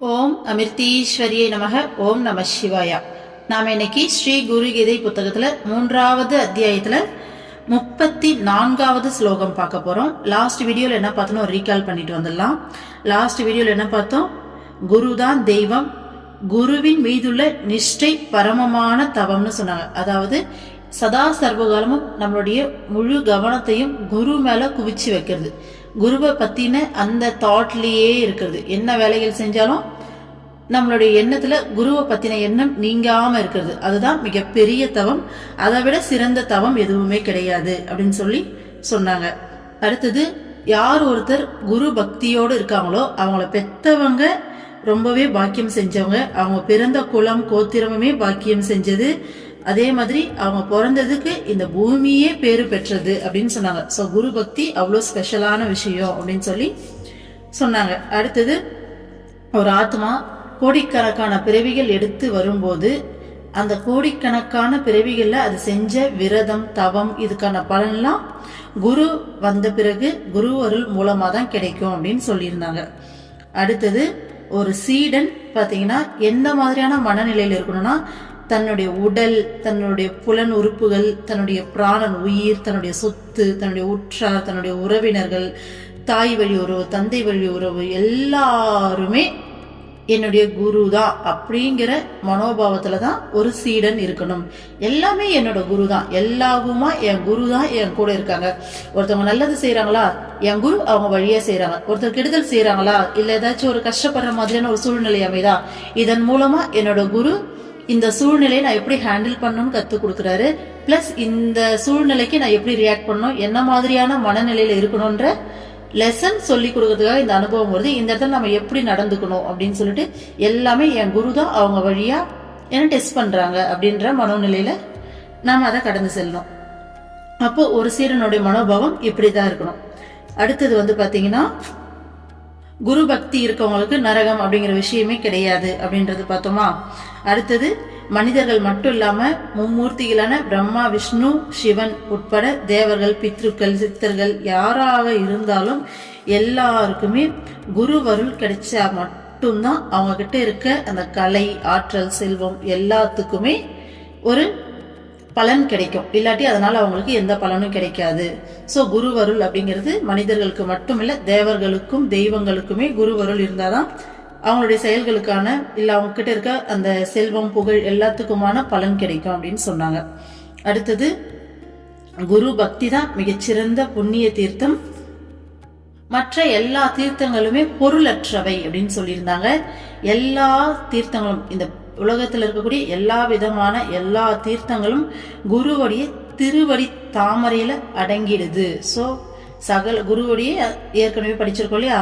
ஓம் அமிர்தீஸ்வரியை நமக. ஓம் நம சிவாயா. நாம இன்னைக்கு ஸ்ரீ குரு கீதை புத்தகத்துல 3வது அத்தியாயத்துல 34வது ஸ்லோகம் பார்க்க போறோம். லாஸ்ட் வீடியோல என்ன பார்த்தோம் ரீகால் பண்ணிட்டு வந்துடலாம். லாஸ்ட் வீடியோல என்ன பார்த்தோம்? குருதான் தெய்வம், குருவின் மீதுள்ள நிஷ்டை பரமமான தவம்னு சொன்னாங்க. அதாவது சதா சர்வகாலமும் நம்மளுடைய முழு கவனத்தையும் குரு மேல குவிச்சு வைக்கிறது, குருவை பத்தின அந்த தாட்லயே இருக்கிறது. என்ன வேலைகள் செஞ்சாலும் நம்மளுடைய எண்ணத்துல குருவை பத்தின எண்ணம் நீங்காம இருக்கிறது. அதுதான் மிகப்பெரிய தவம். அதை விட சிறந்த தவம் எதுவுமே கிடையாது அப்படின்னு சொல்லி சொன்னாங்க. அடுத்தது, யார் ஒருத்தர் குரு பக்தியோடு இருக்காங்களோ அவங்கள பெத்தவங்க ரொம்பவே பாக்கியம் செஞ்சவங்க, அவங்க பிறந்த குலம் கோத்திரமுமே பாக்கியம் செஞ்சது. அதே மாதிரி அவங்க பிறந்ததுக்கு இந்த பூமியே பேரு பெற்றது அப்படின்னு சொன்னாங்க. ஸோ குரு பக்தி அவ்வளோ ஸ்பெஷலான விஷயம் அப்படின்னு சொல்லி சொன்னாங்க. அடுத்தது, ஒரு ஆத்மா கோடிக்கணக்கான பிறவிகள் எடுத்து வரும்போது அந்த கோடிக்கணக்கான பிறவிகள்ல அது செஞ்ச விரதம் தவம் இதுக்கான பலன்லாம் குரு வந்த பிறகு குரு அருள் மூலமா தான் கிடைக்கும் அப்படின்னு சொல்லியிருந்தாங்க. அடுத்தது, ஒரு சீடன் பாத்தீங்கன்னா எந்த மாதிரியான மனநிலையில இருக்கணும்னா, தன்னுடைய உடல், தன்னுடைய புலன் உறுப்புகள், தன்னுடைய பிராணன் உயிர், தன்னுடைய சொத்து, தன்னுடைய உற்றார், தன்னுடைய உறவினர்கள், தாய் வழி உறவு, தந்தை வழி உறவு எல்லாருமே என்னுடைய குரு தான் அப்படிங்கிற மனோபாவத்துல தான் ஒரு சீடன் இருக்கணும். எல்லாமே என்னோட குரு தான், எல்லாவுமா என் குரு தான் என் கூட இருக்காங்க. ஒருத்தவங்க நல்லது செய்யறாங்களா, என் குரு அவங்க வழியா செய்யறாங்க. ஒருத்தர் கெடுதல் செய்யறாங்களா, இல்ல ஏதாச்சும் ஒரு கஷ்டப்படுற மாதிரியான ஒரு சூழ்நிலை அமைதா, இதன் மூலமா என்னோட குரு இந்த சூழ்நிலையை நான் எப்படி ஹேண்டில் பண்ணணும்னு கற்றுக் கொடுக்குறாரு. பிளஸ் இந்த சூழ்நிலைக்கு நான் எப்படி ரியாக்ட் பண்ணணும், என்ன மாதிரியான மனநிலையில இருக்கணும்ன்ற லெசன் சொல்லி கொடுக்கறதுக்காக இந்த அனுபவம் வருது. இந்த இடத்துல நம்ம எப்படி நடந்துக்கணும் அப்படின்னு சொல்லிட்டு எல்லாமே என் குரு தான் அவங்க வழியா என்ன டெஸ்ட் பண்றாங்க அப்படின்ற மனோநிலையில நாம அதை கடந்து செல்லணும். அப்போ ஒரு சீரனுடைய மனோபாவம் இப்படிதான் இருக்கணும். அடுத்தது பாத்தீங்கன்னா, குரு பக்தி இருக்கவங்களுக்கு நரகம் அப்படிங்கிற விஷயமே கிடையாது அப்படின்றது பார்த்தோமா. அடுத்தது, மனிதர்கள் மட்டும் இல்லாம மும்மூர்த்திகளான பிரம்மா விஷ்ணு சிவன் உட்பட தேவர்கள் பித்ருக்கள் சித்தர்கள் யாராக இருந்தாலும் எல்லாருக்குமே குரு அருள் கிடைச்சா மட்டும்தான் அவங்க கிட்ட இருக்க அந்த கலை ஆற்றல் செல்வம் எல்லாத்துக்குமே ஒரு பலன் கிடைக்கும். இல்லாட்டி அதனால அவங்களுக்கு எந்த பலனும் கிடைக்காது. சோ குரு அருள் அப்படிங்கிறது மனிதர்களுக்கு மட்டும் இல்ல, தேவர்களுக்கும் தெய்வங்களுக்குமே குரு அருள் இருந்தாதான் அவங்களுடைய செயல்களுக்கான இல்ல அவங்க கிட்ட இருக்க அந்த செல்வம் புகழ் எல்லாத்துக்குமான பலன் கிடைக்கும் அப்படின்னு சொன்னாங்க. அடுத்தது, குரு பக்தி தான் மிகச்சிறந்த புண்ணிய தீர்த்தம். மற்ற எல்லா தீர்த்தங்களுமே பொருளற்றவை அப்படின்னு சொல்லியிருந்தாங்க. எல்லா தீர்த்தங்களும், இந்த உலகத்தில் இருக்கக்கூடிய எல்லா விதமான எல்லா தீர்த்தங்களும் குருவுடைய திருவடி தாமரையில அடங்கிடுது. சோ சகல குருவுடைய ஏற்கனவே படிச்சிருக்கோம் இல்லையா,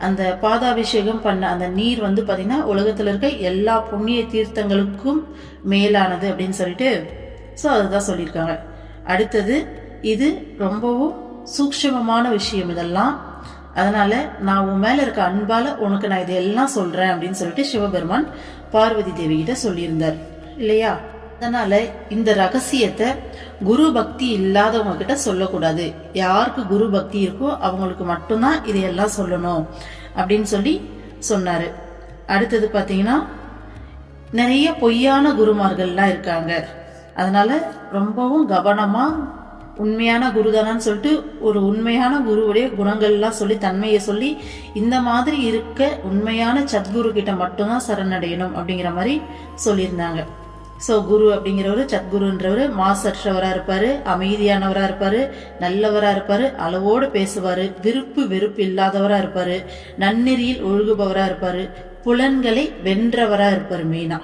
அந்த பாதாபிஷேகம் பண்ண அந்த நீர் பாத்தீங்கன்னா உலகத்துல இருக்க எல்லா புண்ணிய தீர்த்தங்களுக்கும் மேலானது அப்படின்னு சொல்லிட்டு சோ அதுதான் சொல்லியிருக்காங்க. அடுத்தது, இது ரொம்பவும் சூக்ஷ்மமான விஷயம் இதெல்லாம். அதனால நான் உன் மேல இருக்க அன்பால உனக்கு நான் இதெல்லாம் சொல்றேன் அப்படின்னு சொல்லிட்டு சிவபெருமான் பார்வதி தேவி கிட்ட சொல்லியிருந்தார் இல்லையா. அதனால இந்த ரகசியத்தை குரு பக்தி இல்லாதவங்க கிட்ட சொல்லக்கூடாது. யாருக்கு குரு பக்தி இருக்கோ அவங்களுக்கு மட்டும்தான் இதையெல்லாம் சொல்லணும் அப்படின்னு சொல்லி சொன்னாரு. அடுத்தது பாத்தீங்கன்னா, நிறைய பொய்யான குருமார்கள்லாம் இருக்காங்க. அதனால ரொம்பவும் கவனமா உண்மையான குருதானான்னு சொல்லிட்டு ஒரு உண்மையான குருவுடைய குணங்கள்லாம் சொல்லி தன்மையை சொல்லி இந்த மாதிரி இருக்க உண்மையான சத்குரு கிட்ட மட்டும்தான் சரணடையணும் அப்படிங்கிற மாதிரி சொல்லியிருந்தாங்க. ஸோ குரு அப்படிங்கிறவரு, சத்குருன்றவரு மாசற்றவரா இருப்பாரு, அமைதியானவரா இருப்பாரு, நல்லவரா இருப்பாரு, அளவோடு பேசுவாரு, விருப்பு வெறுப்பு இல்லாதவரா இருப்பாரு, நன்னெறியில் ஒழுகுபவரா இருப்பாரு, புலன்களை வென்றவரா இருப்பாரு. மெயினா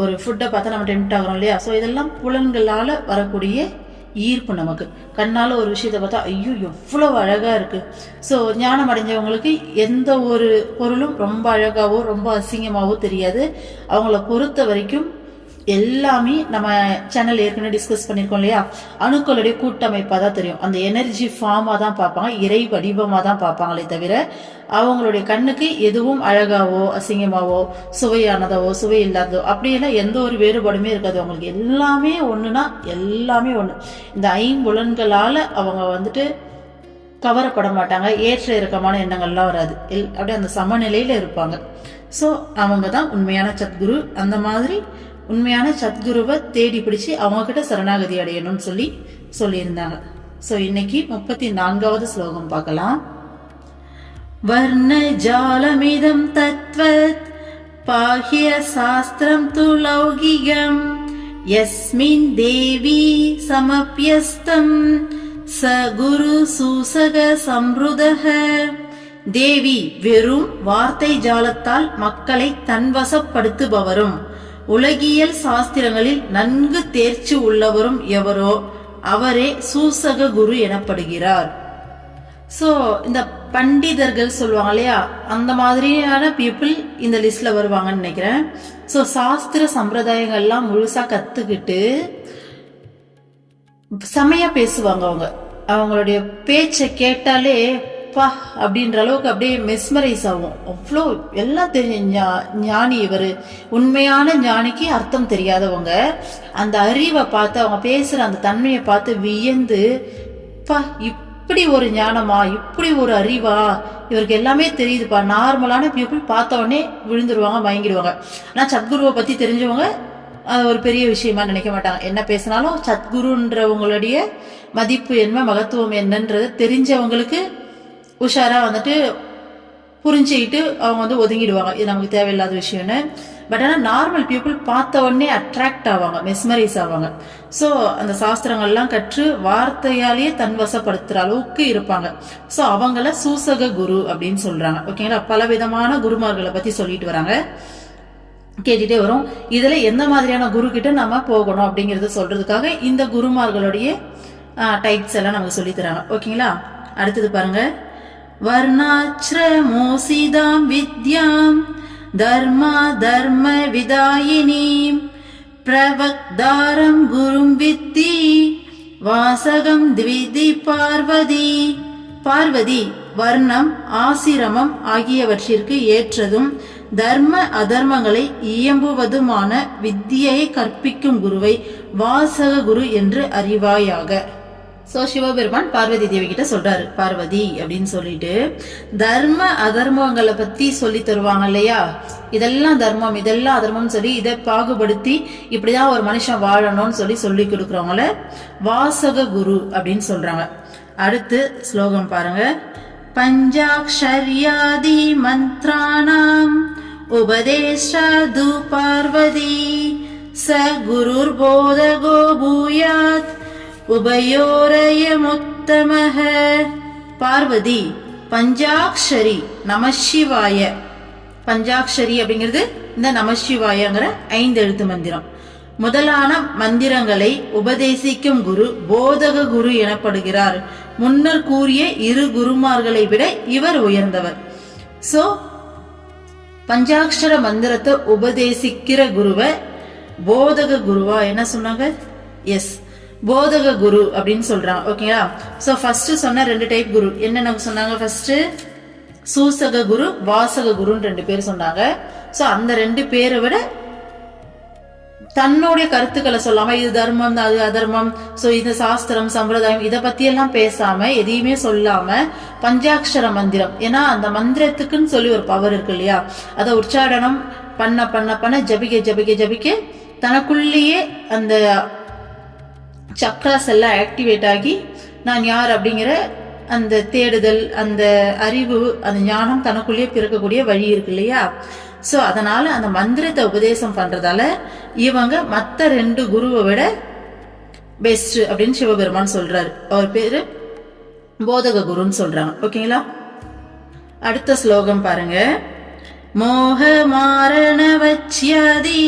ஒரு ஃபுட்டை பார்த்தா நம்ம டெம்ட் ஆகிறோம் இல்லையா. ஸோ இதெல்லாம் புலன்களால வரக்கூடிய ஈர்ப்பு. நமக்கு கண்ணால ஒரு விஷயத்த பார்த்தா ஐயோ எவ்வளவு அழகா இருக்கு. ஸோ ஞானம் அடைஞ்சவங்களுக்கு எந்த ஒரு பொருளும் ரொம்ப அழகாவோ ரொம்ப அசிங்கமாவோ தெரியாது. அவங்கள பொறுத்த வரைக்கும் எல்லாமே நம்ம சேனல் ஏற்கனவே டிஸ்கஸ் பண்ணிருக்கோம் இல்லையா, அணுக்களுடைய கூட்டமைப்பா தான் தெரியும். அந்த எனர்ஜி ஃபார்மா தான் பார்ப்பாங்க, இறை வடிவமா தான் பார்ப்பாங்களே தவிர அவங்களுடைய கண்ணுக்கு எதுவும் அழகாவோ அசிங்கமாவோ சுவையானதாவோ சுவை இல்லாததோ அப்படியெல்லாம் எந்த ஒரு வேறுபாடுமே இருக்காது. அவங்களுக்கு எல்லாமே ஒண்ணுனா எல்லாமே ஒண்ணு. இந்த ஐம்புலன்களால அவங்க கவரப்பட மாட்டாங்க, ஏற்ற இறக்கமான எண்ணங்கள்லாம் வராது, அப்படியே அந்த சமநிலையில இருப்பாங்க. ஸோ அவங்க தான் உண்மையான சத்குரு. அந்த மாதிரி உண்மையான சத்குருவை தேடி பிடிச்சு அவங்க கிட்ட சரணாகதி அடையணும்னு சொல்லியிருந்தாங்க. ஸோ இன்னைக்கு 34வது ஸ்லோகம் பார்க்கலாம். வர்ண ஜாலமிதம் தத்வத் பாஹ்ய சாஸ்திரம் து லௌகிகம் யஸ்மின் தேவி சமப்யஸ்தம் ச குரு சூசக சம்ருதஹ. தேவி வெறும் வார்த்தை ஜாலத்தால் மக்களை தன்வசப்படுத்துபவரும் உலகியல் சாஸ்திரங்களில் நன்கு தேர்ச்சி உள்ளவரும் எவரோ அவரே சூசக குரு எனப்படுகிறார். சோ இந்த பண்டிதர்கள் சொல்லுவாங்க இல்லையா, அந்த மாதிரியான பீப்புள் இந்த லிஸ்ட்ல வருவாங்கன்னு நினைக்கிறேன். சோ சாஸ்திர சம்பிரதாயங்கள்லாம் முழுசா கத்துக்கிட்டு செமையா பேசுவாங்க. அவங்களுடைய பேச்சை கேட்டாலே பா அப்படின்ற அளவுக்கு அப்படியே மெஸ்மரைஸ் ஆகும். அவ்வளோ எல்லாம் தெரிஞ்ச ஞானி இவரு. உண்மையான ஞானிக்கு அர்த்தம் தெரியாதவங்க அந்த அறிவை பார்த்து, அவங்க பேசுற அந்த தன்மையை பார்த்து வியந்து, பா இப்படி ஒரு ஞானமா, இப்படி ஒரு அறிவா, இவருக்கு எல்லாமே தெரியுதுப்பா. நார்மலான பீப்புள் பார்த்த உடனே விழுந்துருவாங்க, மயங்கிடுவாங்க. ஆனா சத்குருவை பத்தி தெரிஞ்சவங்க அது ஒரு பெரிய விஷயமா நினைக்க மாட்டாங்க. என்ன பேசினாலும் சத்குருன்றவங்களுடைய மதிப்பு என்ன, மகத்துவம் என்னன்றது தெரிஞ்சவங்களுக்கு உஷாரா வந்துட்டு புரிஞ்சுக்கிட்டு அவங்க ஒதுங்கிடுவாங்க, இது நமக்கு தேவையில்லாத விஷயம்னு. பட் ஆனால் நார்மல் பீப்புள் பார்த்த உடனே அட்ராக்ட் ஆவாங்க, மெஸ்மரைஸ் ஆவாங்க. ஸோ அந்த சாஸ்திரங்கள்லாம் கற்று வார்த்தையாலேயே தன்வசப்படுத்துற அளவுக்கு இருப்பாங்க. ஸோ அவங்கள சூசக குரு அப்படின்னு சொல்றாங்க. ஓகேங்களா, பல விதமான குருமார்களை பத்தி சொல்லிட்டு வராங்க, கேட்டுட்டே வரும். இதுல எந்த மாதிரியான குரு கிட்ட நம்ம போகணும் அப்படிங்கறத சொல்றதுக்காக இந்த குருமார்களுடைய டைப்ஸ் எல்லாம் நமக்கு சொல்லி தராங்க. ஓகேங்களா, அடுத்தது பாருங்க. வர்ணாச்ரமோசிதாம் வித்யாம் தர்மா தர்ம விதாயினீம் பிரவக்தாரம் குரும் வித்தி வாசகம் த்விதி பார்வதி. பார்வதி வர்ணம் ஆசிரமம் ஆகியவற்றிற்கு ஏற்றதும் தர்ம அதர்மங்களை இயம்புவதுமான வித்தியை கற்பிக்கும் குருவை வாசக குரு என்று அறிவாயாக. சோ சிவபெருமான் பார்வதி தேவி கிட்ட சொல்றாரு, பார்வதி அப்படின்னு சொல்லிட்டு தர்ம அதர்மங்களை பத்தி சொல்லி தருவாங்க இல்லையா, இதெல்லாம் தர்மம் இதெல்லாம் அதர்மம் சொல்லி இதை பாகுபடுத்தி இப்படிதான் ஒரு மனுஷன் வாழணும்னு சொல்லி கொடுக்கறவங்கள வாசக குரு அப்படின்னு சொல்றாங்க. அடுத்து ஸ்லோகம் பாருங்க. பஞ்சாக்ஷர்யாதி மந்த்ராணாம் உபதேஷாது பார்வதி ச குருர் போதகோ பூயாத் உபயோரயமுத்தமஹ. பார்வதி பஞ்சாக்ஷரி நமசிவாய, பஞ்சாக்ஷரி அப்படிங்கிறது இந்த நமசிவாயங்கிற 5 எழுத்து மந்திரம் முதலான மந்திரங்களை உபதேசிக்கும் குரு போதக குரு எனப்படுகிறார். முன்னர் கூறிய 2 குருமார்களை விட இவர் உயர்ந்தவர். சோ பஞ்சாட்சர மந்திரத்தை உபதேசிக்கிற குருவை போதக குருவா என்ன சொன்னாங்க? எஸ், போதக குரு அப்படின்னு சொல்றாங்க. ஓகேங்களா, சோ ஃபர்ஸ்ட் சொன்ன 2 டைப் குரு என்னென்ன சொன்னாங்க? ஃபர்ஸ்ட் சூசக குரு, வாசக குருன்னு 2 பேர் சொன்னாங்க. சோ அந்த 2 பேரை விட தன்னுடைய கருத்துக்களை சொல்லாம இது தர்மம் அது அதர்மம், சோ இது சாஸ்திரம் சம்பிரதாயம் இதை பத்தி எல்லாம் பேசாம எதையுமே சொல்லாம பஞ்சாட்சர மந்திரம், ஏன்னா அந்த மந்திரத்துக்குன்னு சொல்லி ஒரு பவர் இருக்கு இல்லையா, அதை உச்சாடனம் பண்ண பண்ண பண்ண ஜபிக்க ஜபிக்க ஜபிக்க தனக்குள்ளேயே அந்த சக்ராஸ் எல்லாம் ஆக்டிவேட் ஆகி நான் யார் அப்படிங்கிற அந்த தேடுதல், அந்த அறிவு, அந்த ஞானம் தனக்குள்ளேயே பிறக்கக்கூடிய வழி இருக்கு இல்லையா. சோ அதனால அந்த மந்திரத்தை உபதேசம் பண்றதால இவங்க மத்த 2 குருவை விட பெஸ்ட் அப்படின்னு சிவபெருமான் சொல்றாரு. அவர் பேரு போதக குருன்னு சொல்றாங்க. ஓகேங்களா, அடுத்த ஸ்லோகம் பாருங்க. மோக மாரண வச்யாதி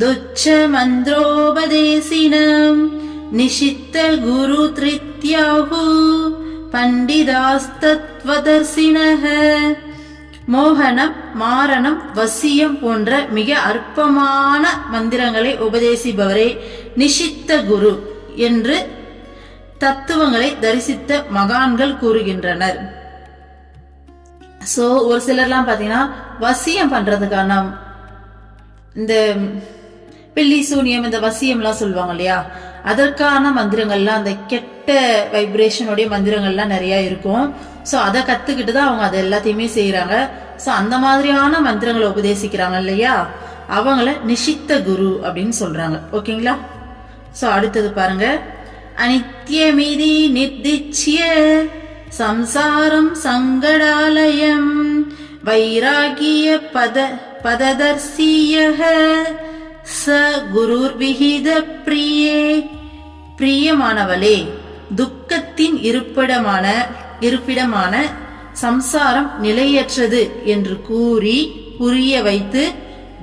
துச்ச மந்திரோபதேசினம் நிஷித்த குரு த்ரித்யாஹு பண்டிதாஸ்தத்வதர்சினஹ. மோகனம், மாரணம், வசியம் போன்ற மிக அற்பமான மந்திரங்களை உபதேசிப்பவரே நிஷித்த குரு என்று தத்துவங்களை தரிசித்த மகான்கள் கூறுகின்றனர். சோ ஒரு சிலர்லாம் பாத்தீங்கன்னா வசியம் பண்றதுக்கான இந்த பில்லி சூனியம் இந்த வசியம்லாம் சொல்லுவாங்க இல்லையா, அதற்கான மந்திரங்கள்லாம் அந்த கெட்ட வைப்ரேஷனுடைய மந்திரங்கள்லாம் நிறைய இருக்கும். ஸோ அதை கத்துக்கிட்டு தான் அவங்க அதை எல்லாத்தையுமே செய்யறாங்க. ஸோ அந்த மாதிரியான மந்திரங்களை உபதேசிக்கிறாங்க இல்லையா, அவங்கள நிஷித்த குரு அப்படின்னு சொல்றாங்க. ஓகேங்களா? ஸோ அடுத்தது பாருங்க, அனித்யமிதி நிர்திச்ய சம்சாரம் சங்கடாலயம் வைராகிய பததர்சியஹ ச குருர் விஹித பிரியே. பிரியமானவளே, துக்கத்தின் இருப்பிடமான சம்சாரம் நிலையற்றது என்று கூறி புரிய வைத்து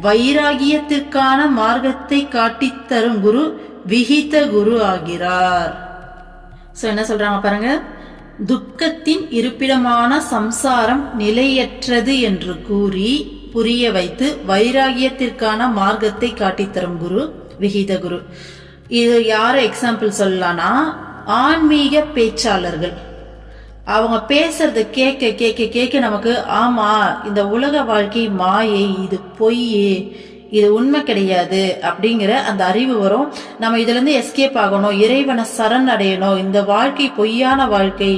வைராகியத்திற்கான மார்க்கத்தை காட்டித்தரும் குரு விஹித குரு ஆகிறார். சோ என்ன சொல்றாங்க பாருங்க, துக்கத்தின் இருப்பிடமான சம்சாரம் நிலையற்றது என்று கூறி புரிய வைத்து வைராகியத்திற்கான மார்க்கத்தை காட்டித்தரும் குரு விஹித குரு. இது யார எக்ஸாம்பிள் சொல்லலாம்னா, ஆன்மீக பேச்சாளர்கள். அவங்க பேசுறது கேட்க கேட்க கேட்க நமக்கு ஆமா இந்த உலக வாழ்க்கை மாயை, இது பொய், இது உண்மை கிடையாது அப்படிங்கிற அந்த அறிவு வரும். நம்ம இதுல இருந்து எஸ்கேப் ஆகணும், இறைவனை சரண் அடையணும், இந்த வாழ்க்கை பொய்யான வாழ்க்கை,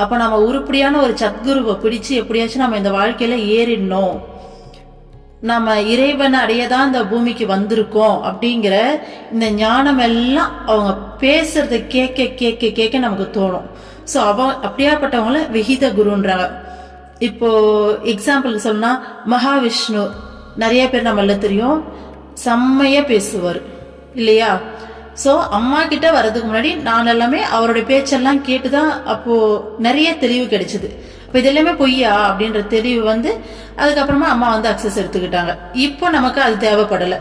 அப்ப நம்ம உருப்படியான ஒரு சத்குருவை பிடிச்சு எப்படியாச்சும் நம்ம இந்த வாழ்க்கையில ஏறிடணும், நம்ம இறைவனை அடையதான் இந்த பூமிக்கு வந்திருக்கோம் அப்படிங்கிற இந்த ஞானம் எல்லாம் அவங்க பேசுறத கேட்க கேட்க கேட்க நமக்கு தோணும். ஸோ அப்படியாப்பட்டவங்கள விஹித குருன்றாங்க. இப்போ எக்ஸாம்பிளுக்கு சொன்னா மகாவிஷ்ணு, நிறைய பேர் நம்மள தெரியும், செம்மையா பேசுவார் இல்லையா. ஸோ அம்மா கிட்ட வர்றதுக்கு முன்னாடி நான் எல்லாமே அவருடைய பேச்செல்லாம் கேட்டுதான் அப்போ நிறைய தெளிவு கிடைச்சது. இப்போ இது எல்லாமே பொய்யா அப்படின்ற தெளிவு அதுக்கப்புறமா அம்மா அக்சஸ் எடுத்துக்கிட்டாங்க. இப்போ நமக்கு அது தேவைப்படலை,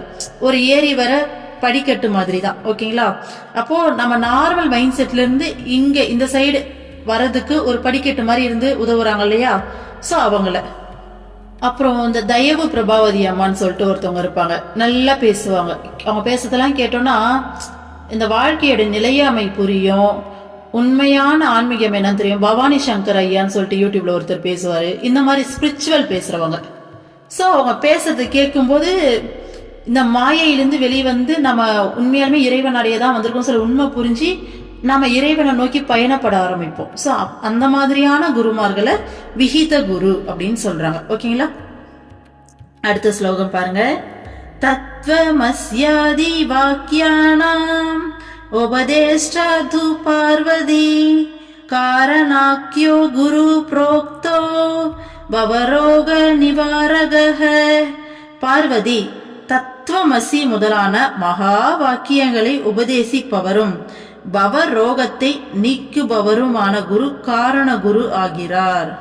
ஒரு ஏறி வர படிக்கட்டு மாதிரி தான். ஓகேங்களா? அப்போ நம்ம நார்மல் மைண்ட் செட்ல இருந்து இங்க இந்த சைடு வர்றதுக்கு ஒரு படிக்கட்டு மாதிரி இருந்து உதவுறாங்க இல்லையா. ஸோ அவங்கள அப்புறம் இந்த தயவு பிரபாவதி அம்மான்னு சொல்லிட்டு ஒருத்தவங்க இருப்பாங்க, நல்லா பேசுவாங்க. அவங்க பேசுறதெல்லாம் கேட்டோம்னா இந்த வாழ்க்கையோட நிலையாமை புரியும். உண்மையான ஆன்மீகம் என்னன்னு தெரியும். பவானி சங்கர் ஐயான்னு சொல்லிட்டு யூடியூப்ல ஒருத்தர் பேசுவாரு, இந்த மாதிரி ஸ்பிரிச்சுவல் பேசுறவங்க. ஸோ அவங்க பேசுறது கேட்கும்போது இந்த மாயையிலிருந்து வெளிவந்து நம்ம உண்மையாலுமே இறைவன் அடையதான் வந்திருக்கோம் சில உண்மை புரிஞ்சு நம்ம இறைவனை நோக்கி பயணப்பட ஆரம்பிப்போம். ஸோ அந்த மாதிரியான குருமார்களை விஹித குரு அப்படின்னு சொல்றாங்க. ஓகேங்களா? அடுத்த ஸ்லோகம் பாருங்க, தத்வமஸ்யாதி வாக்கியானாம் உபதேஷ்டாது பார்வதி காரணாக்யோ குரு புரோக்தோ பவரோக நிவாரகஹ. பார்வதி, தத்துவமசி முதலான மகா வாக்கியங்களை உபதேசிப்பவரும் பவரோகத்தை நீக்குபவருமான குரு காரண குரு ஆகிறார்.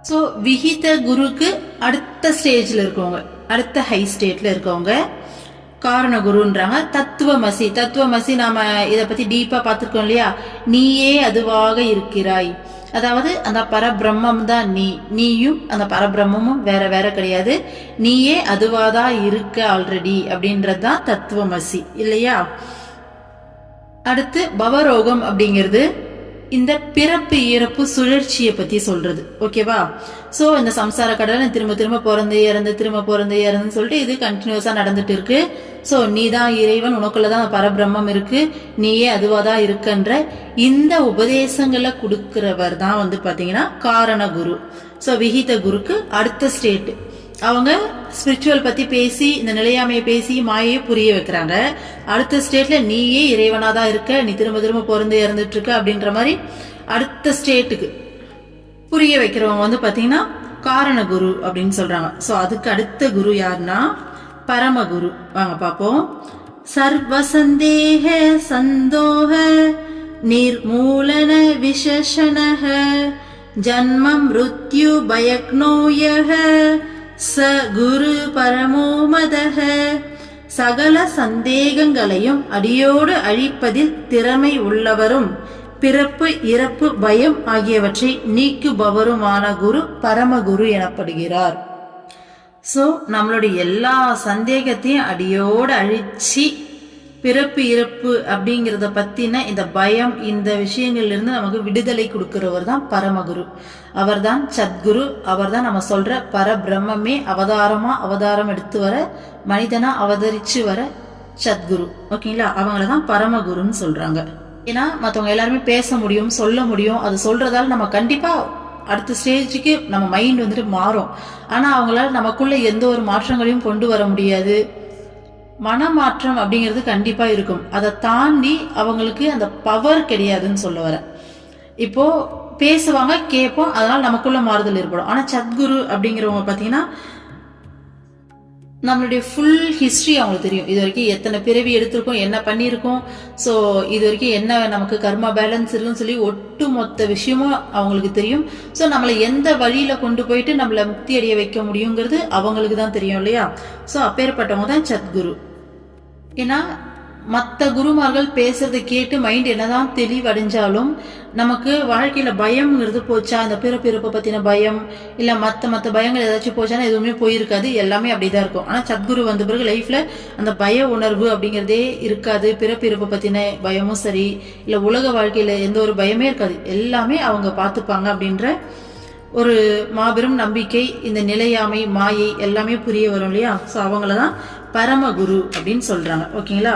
சோ விஹித குருக்கு அடுத்த ஸ்டேஜ்ல இருக்கவங்க, அடுத்த ஹை ஸ்டேட்ல இருக்கவங்க காரண குருன்றாங்க. தத்துவமசி நாம இத பத்தி டீப்பா பார்த்திருக்கோம் இல்லையா. நீயே அதுவாக இருக்கிறாய், அதாவது அந்த பரபிரம்மம் தான் நீயும் அந்த பரபிரம்மமும் வேற வேற கிடையாது, நீயே அதுவாதான் இருக்க ஆல்ரெடி அப்படின்றதுதான் தத்துவமசி இல்லையா. அடுத்து பவரோகம் அப்படிங்கிறது இந்த பிறப்பு இறப்பு சுழற்சியை பத்தி சொல்றது. ஓகேவா? சோ இந்த சம்சார கடலை திரும்ப திரும்ப பிறந்து இறந்து திரும்ப பிறந்து இறந்துன்னு சொல்லிட்டு இது கண்டினியூஸா நடந்துட்டு இருக்கு. சோ நீதான் இறைவன், உனக்குள்ளதான் பரபிரம்மம் இருக்கு, நீயே அதுவாதான் இருக்குன்ற இந்த உபதேசங்களை கொடுக்கிறவர் தான் பாத்தீங்கன்னா காரண குரு. சோ விஹித குருக்கு அடுத்த ஸ்டேட். அவங்க ஸ்பிரிச்சுவல் பத்தி பேசி இந்த நிலையாமையை பேசி மாயையை புரிய வைக்கிறாங்க. அடுத்த ஸ்டேட்ல நீயே இறைவனாதான் இருக்க, நீ திரும்ப திரும்ப பிறந்து இறந்துட்டு இருக்க அப்படின்ற மாதிரி அடுத்த ஸ்டேட்டுக்கு புரிய வைக்கிறவங்க பாத்தீங்கன்னா காரண குரு அப்படின்னு சொல்றாங்க. சோ அதுக்கு அடுத்த குரு யாருன்னா பரமகுரு. வாங்க பாப்போம். சர்வசந்தேக சந்தோக நிர்மூலன விசேஷணஹ ஜன்ம மிருத்யு பயக்னோயஹ ச குரு பரமோமதஹ. சகல சந்தேகங்களையும் அடியோடு அழிப்பதில் திறமை உள்ளவரும் பிறப்பு இறப்பு பயம் ஆகியவற்றை நீக்குபவருமான குரு பரமகுரு எனப்படுகிறார். சோ நம்மளுடைய எல்லா சந்தேகத்தையும் அடியோடு அழிச்சு பிறப்பு இறப்பு அப்படிங்கறத பத்தின இந்த பயம் இந்த விஷயங்கள்ல இருந்து நமக்கு விடுதலை கொடுக்கிறவர் தான் பரமகுரு. அவர் தான் சத்குரு. அவர் தான் நம்ம சொல்ற பரபிரம்மே அவதாரம் எடுத்து வர மனிதனா அவதரிச்சு வர சத்குரு. ஓகேங்களா, அவங்களதான் பரமகுருன்னு சொல்றாங்க. ஏன்னா மற்றவங்க எல்லாருமே பேச முடியும், சொல்ல முடியும். அது சொல்றதால நம்ம கண்டிப்பா அடுத்த ஸ்டேஜுக்கு நம்ம மைண்ட் வந்துட்டு மாறும். ஆனா அவங்களால நமக்குள்ள எந்த ஒரு மாற்றங்களையும் கொண்டு வர முடியாது. மனமாற்றம் அப்படிங்கிறது கண்டிப்பா இருக்கும். அதை தாண்டி அவங்களுக்கு அந்த பவர் கிடையாதுன்னு சொல்ல வர. இப்போ பேசுவாங்க, கேட்போம், அதனால நமக்குள்ள மாறுதல் ஏற்படும். ஆனா சத்குரு அப்படிங்கிறவங்க பாத்தீங்கன்னா நம்மளுடைய ஃபுல் ஹிஸ்டரி அவங்களுக்கு தெரியும். இது வரைக்கும் எத்தனை பிறவி எடுத்திருக்கோம், என்ன பண்ணியிருக்கோம், ஸோ இது வரைக்கும் என்ன நமக்கு கர்மா பேலன்ஸ் இருக்குன்னு சொல்லி ஒட்டு மொத்த விஷயமும் அவங்களுக்கு தெரியும். ஸோ நம்மளை எந்த வழியில கொண்டு போயிட்டு நம்மளை முக்தி அடைய வைக்க முடியுங்கிறது அவங்களுக்கு தான் தெரியும் இல்லையா. ஸோ அப்பேற்பட்டவங்க தான் சத்குரு. ஏன்னா மற்ற குருமார்கள் பேசுறதை கேட்டு மைண்ட் என்னதான் தெளிவடைஞ்சாலும் நமக்கு வாழ்க்கையில பயம்ங்கிறது போச்சா, அந்த பிறப்பிறப்பை பத்தின பயம் இல்ல மத்த பயங்கள் ஏதாச்சும் போச்சானா எதுவுமே போயிருக்காது, எல்லாமே அப்படிதான் இருக்கும். ஆனா சத்குரு வந்த பிறகு லைஃப்ல அந்த பய உணர்வு அப்படிங்கிறதே இருக்காது. பிறப்பிறப்பை பத்தின பயமும் சரி, இல்ல உலக வாழ்க்கையில எந்த ஒரு பயமே இருக்காது, எல்லாமே அவங்க பார்த்துப்பாங்க அப்படின்ற ஒரு மாபெரும் நம்பிக்கை, இந்த நிலையாமை மாயை எல்லாமே புரிய வரும் இல்லையா. ஸோ அவங்களதான் பரமகுரு அப்படின்னு சொல்றாங்க. ஓகேங்களா,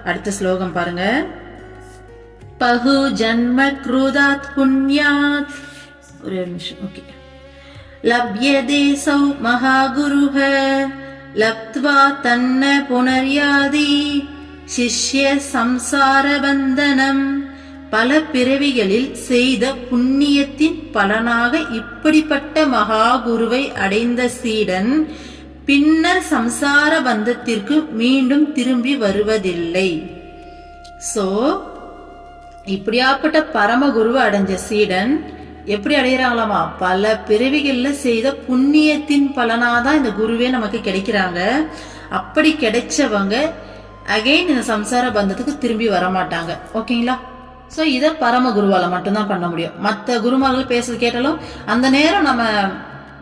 அடுத்த ஸ்லோகம் பாருங்க. பகு ஜன்ம க்ருதாத் புண்ணியாத், ஒரே நிமிஷம். ஓகே. லப்யதே சௌ மகாகுருஹ லப்த்வா தன்ன புனர்யாதி சிஷ்ய சம்சார பந்தனம். பல பிறவிகளில் செய்த புண்ணியத்தின் பலனாக இப்படிப்பட்ட மகாகுருவை அடைந்த சீடன் பின்னர் சம்சார பந்தத்திற்கு மீண்டும் திரும்பி வருவதில்லை. சோ இப்படியாப்பட்ட பரமகுருவை அடைஞ்ச சீடன் எப்படி அடையிறாங்களாமா, பல பிறவிகள்ல செய்த புண்ணியத்தின் பலனாதான் இந்த குருவே நமக்கு கிடைக்கிறாங்க. அப்படி கிடைச்சவங்க அகைன் இந்த சம்சார பந்தத்துக்கு திரும்பி வரமாட்டாங்க. ஓகேங்களா. ஸோ இதை பரமகுருவால மட்டும்தான் பண்ண முடியும். மற்ற குருமார்கள் பேசுறது கேட்டாலும் அந்த நேரம் நம்ம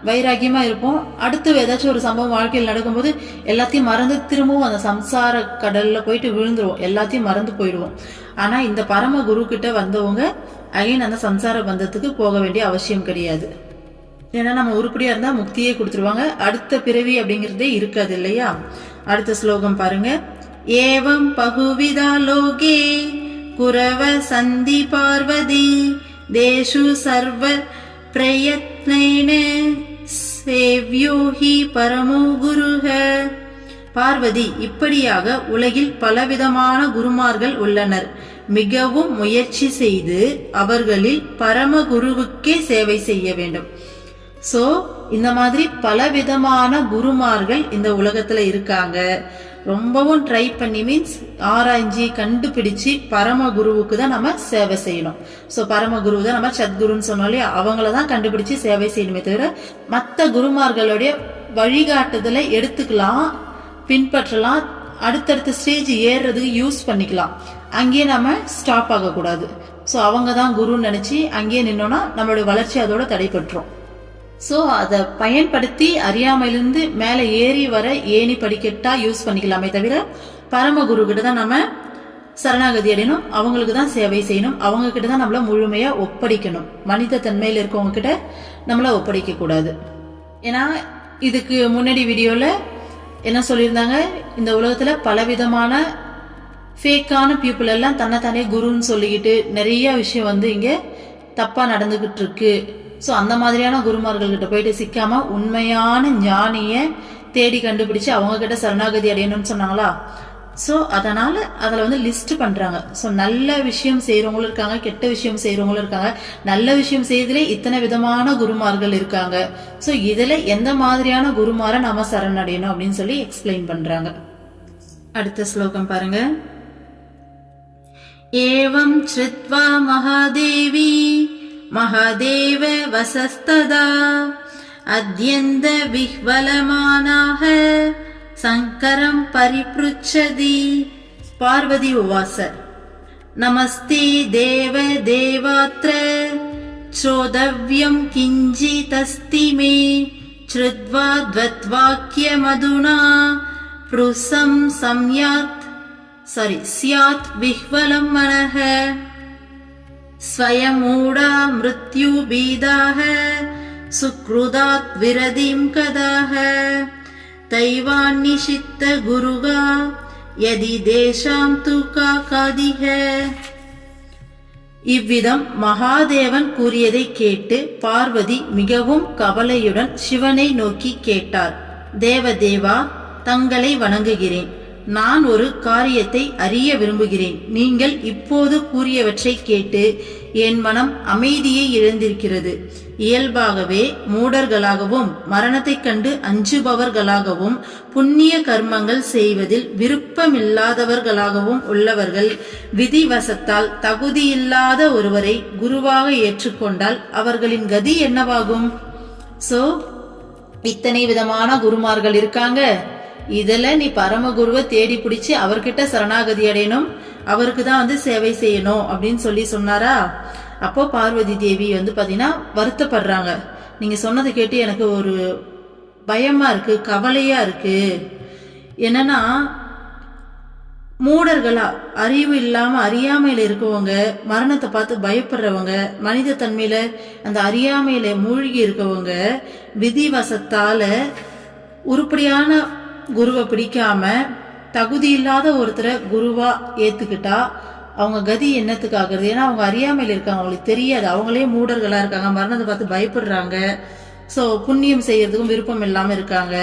வைராக்கியமா இருப்போம். அடுத்து ஏதாச்சும் ஒரு சம்பவம் வாழ்க்கையில் நடக்கும்போது எல்லாத்தையும் மறந்து திரும்பவும் அந்த சம்சார கடல்ல போயிட்டு விழுந்துருவோம், எல்லாத்தையும் மறந்து போயிடுவோம். ஆனா இந்த பரம குரு கிட்ட வந்தவங்க அகைன் அந்த சம்சார பந்தத்துக்கு போக வேண்டிய அவசியம் கிடையாது. ஏன்னா நம்ம உருப்படியா இருந்தா முக்தியே கொடுத்துருவாங்க, அடுத்த பிறவி அப்படிங்கிறதே இருக்காது இல்லையா. அடுத்த ஸ்லோகம் பாருங்க. ஏவம் பகுவிதா லோகே குரவ சந்தி பார்வதி தேஷு சர்வ பிரயத்னேன சேவ்யோ ஹி பரமோ குருஹ. பார்வதி, இப்படியாக உலகில் பலவிதமான குருமார்கள் உள்ளனர். மிகவும் முயற்சி செய்து அவர்களில் பரம குருவுக்கே சேவை செய்ய வேண்டும். சோ இந்த மாதிரி பலவிதமான குருமார்கள் இந்த உலகத்துல இருக்காங்க. ரொம்பவும் ட்ரை பண்ணி மீன்ஸ் ஆராய்ச்சி கண்டுபிடிச்சு பரம குருவுக்கு தான் நம்ம சேவை செய்யணும். ஸோ பரம குரு தான் நம்ம சத்குருன்னு சொன்னாலே அவங்களதான் கண்டுபிடிச்சு சேவை செய்யணுமே தவிர மற்ற குருமார்களுடைய வழிகாட்டுதலை எடுத்துக்கலாம், பின்பற்றலாம், அடுத்தடுத்த ஸ்டேஜ் ஏறுறதுக்கு யூஸ் பண்ணிக்கலாம். அங்கேயே நம்ம ஸ்டாப் ஆகக்கூடாது. ஸோ அவங்க தான் குருன்னு நினைச்சு அங்கேயே நின்னோம்னா நம்மளுடைய வளர்ச்சி அதோட தடைபட்டுரும். ஸோ அதை பயன்படுத்தி அறியாமையிலிருந்து மேலே ஏறி வர ஏணி படிக்கட்டா யூஸ் பண்ணிக்கலாமே தவிர பரமகுரு கிட்ட தான் நம்ம சரணாகதி அடையணும், அவங்களுக்கு தான் சேவை செய்யணும், அவங்க கிட்ட தான் நம்மள முழுமையா ஒப்படைக்கணும். மனித தன்மையில் இருக்கவங்க கிட்ட நம்மள ஒப்படைக்க கூடாது. ஏன்னா இதுக்கு முன்னாடி வீடியோல என்ன சொல்லியிருந்தாங்க, இந்த உலகத்துல பலவிதமான ஃபேக்கான பீப்புள் எல்லாம் தன்னைத்தானே குருன்னு சொல்லிக்கிட்டு நிறைய விஷயம் இங்க தப்பா நடந்துகிட்டு இருக்கு. ஸோ அந்த மாதிரியான குருமார்கள் கிட்ட போயிட்டு சிக்காம உண்மையான ஞானிய தேடி கண்டுபிடிச்சு அவங்க கிட்ட சரணாகதி அடையணும்னு சொன்னாங்களா. ஸோ அதனால அதில் லிஸ்ட் பண்றாங்க. ஸோ நல்ல விஷயம் செய்யறவங்களும் இருக்காங்க, கெட்ட விஷயம் செய்யறவங்களும் இருக்காங்க. நல்ல விஷயம் செய்யறதுல இத்தனை விதமான குருமார்கள் இருக்காங்க. ஸோ இதுல எந்த மாதிரியான குருமாரை நாம சரணடையணும் அப்படின்னு சொல்லி எக்ஸ்பிளைன் பண்றாங்க. அடுத்த ஸ்லோகம் பாருங்க. ஏவம் ஸ்ருத்வா மகாதேவி மகாதேவ வசஸ்ததா அத்யந்த விஹ்வலமானாஹ சங்கரம் பரிப்ருச்சதி. பார்வதி உவாச. நமஸ்தே தேவ தேவாத்ர ஸ்ரோதவ்யம் கிஞ்சிதஸ்தி மே ஸ்ருத்வா த்வத்வாக்ய மதுனா ப்ருசம் ஸ்யாத் விஹ்வலம் மனஹ. ஸ்வயமூடா மிருத்யு பீதாஹ சுக்ருதாத் விரதிம் கதாஹ தைவான்னிஷித்த குருகா யதி தேஷாம் து காதிஹ. இவ்விதம் மகாதேவன் கூறியதை கேட்டு பார்வதி மிகவும் கவலையுடன் சிவனை நோக்கி கேட்டார். தேவதேவா, தங்களை வணங்குகிறேன். நான் ஒரு காரியத்தை அறிய விரும்புகிறேன். நீங்கள் இப்போது கூறியவற்றை கேட்டு என் மனம் அமைதியை இழந்திருக்கிறது. இயல்பாகவே மூடர்களாகவும் மரணத்தைக் கண்டு அஞ்சுபவர்களாகவும் புண்ணிய கர்மங்கள் செய்வதில் விருப்பமில்லாதவர்களாகவும் உள்ளவர்கள் விதிவசத்தால் தகுதியில்லாத ஒருவரை குருவாக ஏற்றுக்கொண்டால் அவர்களின் கதி என்னவாகும்? சோ இத்தனை விதமான குருமார்கள் இருக்காங்க. இதுல நீ பரமகுருவை தேடி பிடிச்சு அவர்கிட்ட சரணாகதி அடையணும், அவருக்கு தான் சேவை செய்யணும் அப்படின்னு சொல்லி சொன்னாரா. அப்போ பார்வதி தேவி பாத்தீங்கன்னா வருத்தப்படுறாங்க. நீங்க சொன்னதை கேட்டு எனக்கு ஒரு பயமா இருக்கு, கவலையா இருக்கு. என்னன்னா மூடர்களா, அறிவு இல்லாம அறியாமையில இருக்கவங்க, மரணத்தை பார்த்து பயப்படுறவங்க, மனித தன்மையில அந்த அறியாமையில மூழ்கி இருக்கவங்க விதிவசத்தால உருப்படியான குருவை பிடிக்காம தகுதி இல்லாத ஒருத்தரை குருவா ஏத்துக்கிட்டா அவங்க கதி என்னத்துக்கு ஆகுறது? ஏன்னா அவங்க அறியாமையில இருக்காங்க, அவங்களுக்கு தெரியாது, அவங்களே மூடர்களா இருக்காங்க, மரணத்தை பார்த்து பயப்படுறாங்க. ஸோ புண்ணியம் செய்யறதுக்கும் விருப்பம் இல்லாம இருக்காங்க.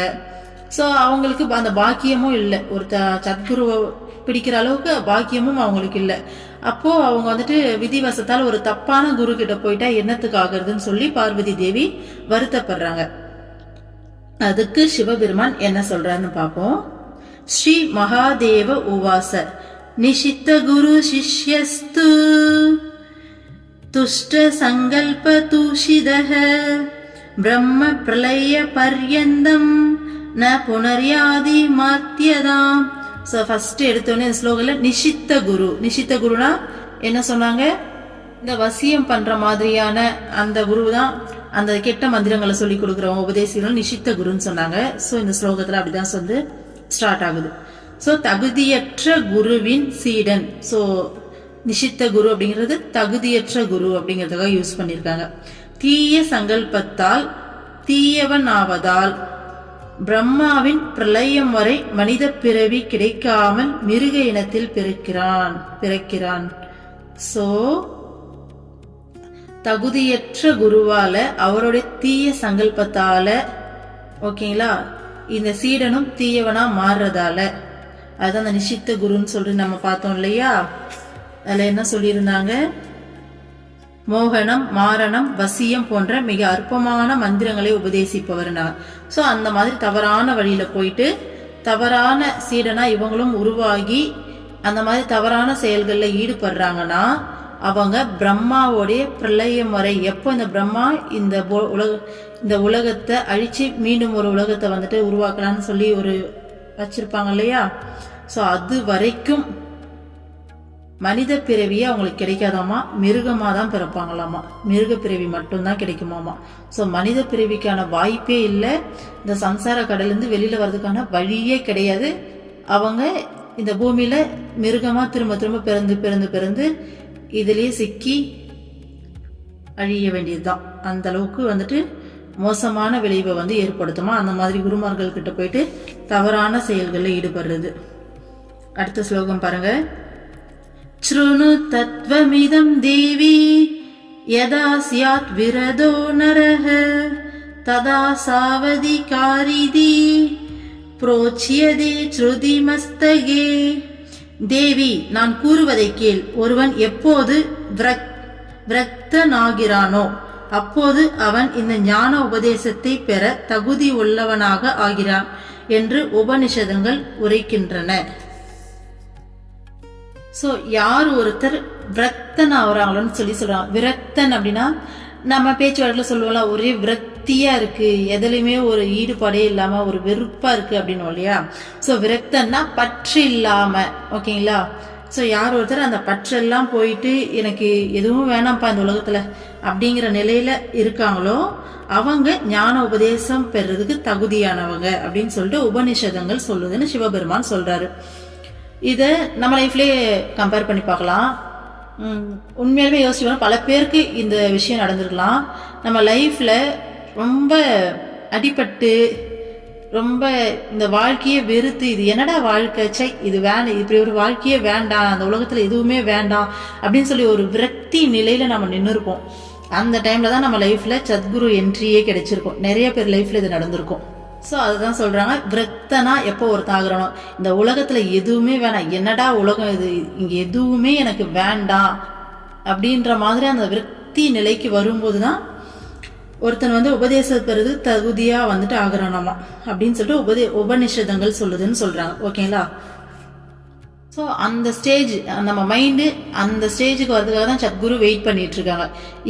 ஸோ அவங்களுக்கு அந்த பாக்கியமும் இல்லை, ஒரு சத்குருவை பிடிக்கிற அளவுக்கு பாக்கியமும் அவங்களுக்கு இல்லை. அப்போ அவங்க விதிவசத்தால் ஒரு தப்பான குரு கிட்ட போயிட்டா என்னத்துக்கு ஆகுறதுன்னு சொல்லி பார்வதி தேவி வருத்தப்படுறாங்க. அதுக்கு சிவபெருமான் என்ன சொல்றாருன்னு பார்ப்போம். ஸ்ரீ மகாதேவ உவாச நிஷித்த குரு சிஷ்யஸ்து துஷ்ட சங்கல்ப தூஷிதஹ பிரம்ம பிரளய பர்யந்தம் ந புனர்யாதி மாத்தியதாம். ஸோ ஃபர்ஸ்ட் எடுத்தோடனே இந்த ஸ்லோகன்ல நிஷித்த குரு, நிஷித்த குருனா என்ன சொன்னாங்க? இந்த வசியம் பண்ற மாதிரியான அந்த குரு தான் அந்த கெட்ட மந்திரங்களை சொல்லி கொடுக்குறவங்க உபதேசிகள் நிஷித்த குருன்னு சொன்னாங்க. ஸோ இந்த ஸ்லோகத்துல அப்படிதான் ஸ்டார்ட் ஆகுது. ஸோ தகுதியற்ற குருவின் சீடன். ஸோ நிஷித்த குரு அப்படிங்கிறது தகுதியற்ற குரு அப்படிங்கிறதுக்காக யூஸ் பண்ணியிருக்காங்க. தீய சங்கல்பத்தால் தீயவன் ஆவதால் பிரம்மாவின் பிரளயம் வரை மனித பிறவி கிடைக்காமல் மிருக இனத்தில் பிறக்கிறான். சோ தகுதியற்ற குருவால அவருடைய தீய சங்கல்பத்தால, ஓகேங்களா, இந்த சீடனும் தீயவனா மாறுறதால, அதுதான் அந்த நிஷித்த குருன்னு சொல்லிட்டு நம்ம பார்த்தோம் இல்லையா. அதுல என்ன சொல்லியிருந்தாங்க? மோகனம், மாரணம், வசியம் போன்ற மிக அற்பமான மந்திரங்களை உபதேசிப்பவர்னா. சோ அந்த மாதிரி தவறான வழியில போயிட்டு தவறான சீடனா இவங்களும் உருவாகி அந்த மாதிரி தவறான செயல்கள்ல ஈடுபடுறாங்கன்னா அவங்க பிரம்மாவோடைய பிரளயம் வரை, எப்போ இந்த பிரம்மா இந்த உலகத்தை அழிச்சு மீண்டும் ஒரு உலகத்தை உருவாக்கலாம்னு சொல்லி ஒரு வச்சிருப்பாங்க இல்லையா. ஸோ அது வரைக்கும் மனித பிறவியே அவங்களுக்கு கிடைக்காதாமா, மிருகமாக தான் பிறப்பாங்களாமா, மிருக பிறவி மட்டும்தான் கிடைக்குமாமா. ஸோ மனித பிறவிக்கான வாய்ப்பே இல்லை, இந்த சம்சார கடலேருந்து வெளியில் வர்றதுக்கான வழியே கிடையாது. அவங்க இந்த பூமியில மிருகமா திரும்ப திரும்ப பிறந்து பிறந்து பிறந்து இதுலயே சிக்கி அழிய வேண்டியதுதான். அந்த அளவுக்கு மோசமான விளைவை ஏற்படுத்துமா அந்த மாதிரி குருமார்கள் கிட்ட போயிட்டு தவறான செயல்களில் ஈடுபடுறது. அடுத்த ஸ்லோகம் பாருங்க. ஸ்ருணு தத்வமிதம் தேவி யதா ஸ்யாத் விரதோ நரஹ ததா சாவதி காரிதி புரோச்யதே ஸ்ருதி மஸ்தகே. தேவி, நான் கூறுவதை கேள். ஒருவன் எப்போது விரக்தனாகிறானோ அப்போது அவன் இந்த ஞான உபதேசத்தை பெற தகுதி உள்ளவனாக ஆகிறான் என்று உபனிஷதங்கள் உரைக்கின்றன. சோ யார் ஒருத்தர் விரக்தன் ஆகுறாங்களோன்னு சொல்லி சொல்றாங்க. விரக்தன் அப்படின்னா நம்ம பேச்சு வழக்கில் சொல்லுவோம்ல, ஒரே விரக்தியா இருக்கு, எதுலையுமே ஒரு ஈடுபாடே இல்லாம ஒரு வெறுப்பா இருக்கு அப்படின்னு இல்லையா. சோ விரக்தன்னா பற்று இல்லாம, ஓகேங்களா. ஸோ யார் ஒருத்தர் அந்த பற்றெல்லாம் போயிட்டு எனக்கு எதுவும் வேணாம்ப்பா இந்த உலகத்துல அப்படிங்கிற நிலையில இருக்காங்களோ அவங்க ஞான உபதேசம் பெறதுக்கு தகுதியானவங்க அப்படின்னு சொல்லிட்டு உபனிஷதங்கள் சொல்லுதுன்னு சிவபெருமான் சொல்றாரு. இதை நம்ம லைஃப்லயே கம்பேர் பண்ணி பார்க்கலாம். உண்மையாலுமே யோசிச்சு பல பேருக்கு இந்த விஷயம் நடந்திருக்கலாம். நம்ம லைஃப்ல ரொம்ப அடிபட்டு ரொம்ப இந்த வாழ்க்கையே வெறுத்து, இது என்னடா வாழ்க்கை, சை இது வேண்டாம், இப்படி ஒரு வாழ்க்கையே வேண்டாம், அந்த உலகத்துல எதுவுமே வேண்டாம் அப்படின்னு சொல்லி ஒரு விரக்தி நிலையில நம்ம நின்று இருப்போம். அந்த டைம்ல தான் நம்ம லைஃப்ல சத்குரு என்ட்ரியே கிடைச்சிருக்கும். நிறைய பேர் லைஃப்ல இது நடந்திருக்கும். ஸோ அதுதான் சொல்றாங்க, விரக்தனா எப்போ ஒருத்தன் ஆகுறணும், இந்த உலகத்துல எதுவுமே வேணாம், என்னடா உலகம் இது, இங்க எதுவுமே எனக்கு வேண்டாம் அப்படின்ற மாதிரி அந்த விரக்தி நிலைக்கு வரும்போதுதான் ஒருத்தன் உபதேசம் பெறுது தகுதியா ஆகிறானாமா அப்படின்னு சொல்லிட்டு உபநிஷதங்கள் சொல்லுதுன்னு சொல்றாங்க. ஓகேங்களா? ஸோ அந்த ஸ்டேஜ் நம்ம மைண்டு அந்த ஸ்டேஜுக்கு வரதுக்காக தான் சத்குரு வெயிட் பண்ணிட்டு இருக்காங்க.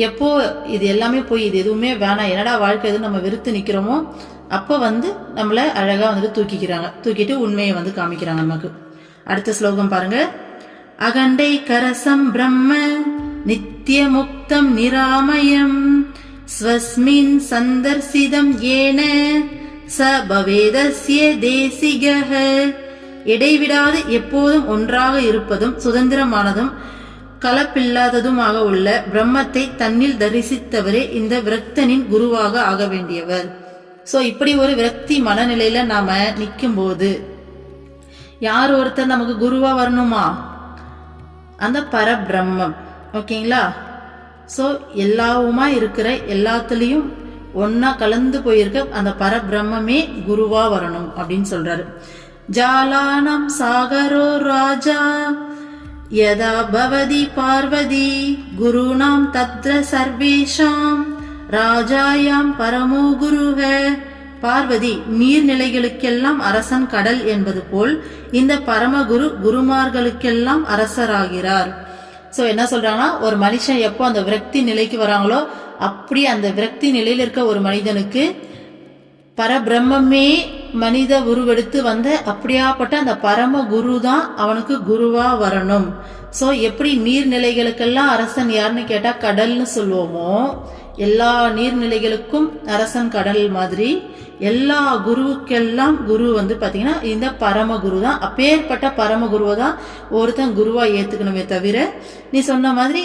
எப்போ இது எல்லாமே போய் இது எதுவுமே வேணாம், என்னடா வாழ்க்கை எதுவும் நம்ம வெறுத்து நிக்கிறோமோ அப்போ நம்மள அழகா தூக்கிக்கிறாங்க, தூக்கிட்டு உண்மையை காமிக்கிறாங்க நமக்கு. அடுத்த ஸ்லோகம் பாருங்க. அகண்டை கரசம் பிரம்ம நித்திய முக்தம் நிராமயம் ஸ்வஸ்மின் சந்தர்சிதம் ஏன ச பவேதஸ்ய தேசிகஹ. இடைவிடாது எப்போதும் ஒன்றாக இருப்பதும் சுதந்திரமானதும் கலப்பில்லாததுமாக உள்ள பிரம்மத்தை தன்னில் தரிசித்தவரே இந்த விரக்தனின் குருவாக ஆக வேண்டியவர். சோ இப்படி ஒரு விரக்தி மனநிலையில நாம நிக்கும் போது யார் ஒருத்தர் நமக்கு குருவா வரணுமா? அந்த பரபிரம்மம். ஓகேங்களா? சோ எல்லாவுமா இருக்கிற எல்லாத்துலயும் ஒன்னா கலந்து போயிருக்க அந்த பரபிரம்மே குருவா வரணும் அப்படின்னு சொல்றாரு. ஜாலானம் சாகரோ ராஜா யதா பவதி பார்வதி குருநாம் தத்ர சர்வேஷாம் ராஜாயாம் பரமோ குருஹ. பார்வதி நீர்நிலைகளுக்கெல்லாம் அரசன் கடல் என்பது போல் இந்த பரமகுரு குருமார்களுக்கெல்லாம் அரசராகிறார். சோ என்ன சொல்றாங்கன்னா, ஒரு மனுஷன் எப்போ அந்த விரக்தி நிலைக்கு வராங்களோ அப்படி அந்த விரக்தி நிலையில இருக்க ஒரு மனிதனுக்கு பரபிரம்மே மனித உருவெடுத்து அப்படியாப்பட்ட அந்த பரம குரு தான் அவனுக்கு குருவா வரணும். சோ எப்படி நீர்நிலைகளுக்கெல்லாம் அரசன் யாருன்னு கேட்டா கடல்னு சொல்லுவோமோ, எல்லா நீர்நிலைகளுக்கும் அரசன் கடல் மாதிரி எல்லா குருவுக்கெல்லாம் குரு பாத்தீங்கன்னா இந்த பரமகுரு தான். அப்பேற்பட்ட பரமகுருவை தான் ஒருத்தன் குருவா ஏத்துக்கணுமே தவிர, நீ சொன்ன மாதிரி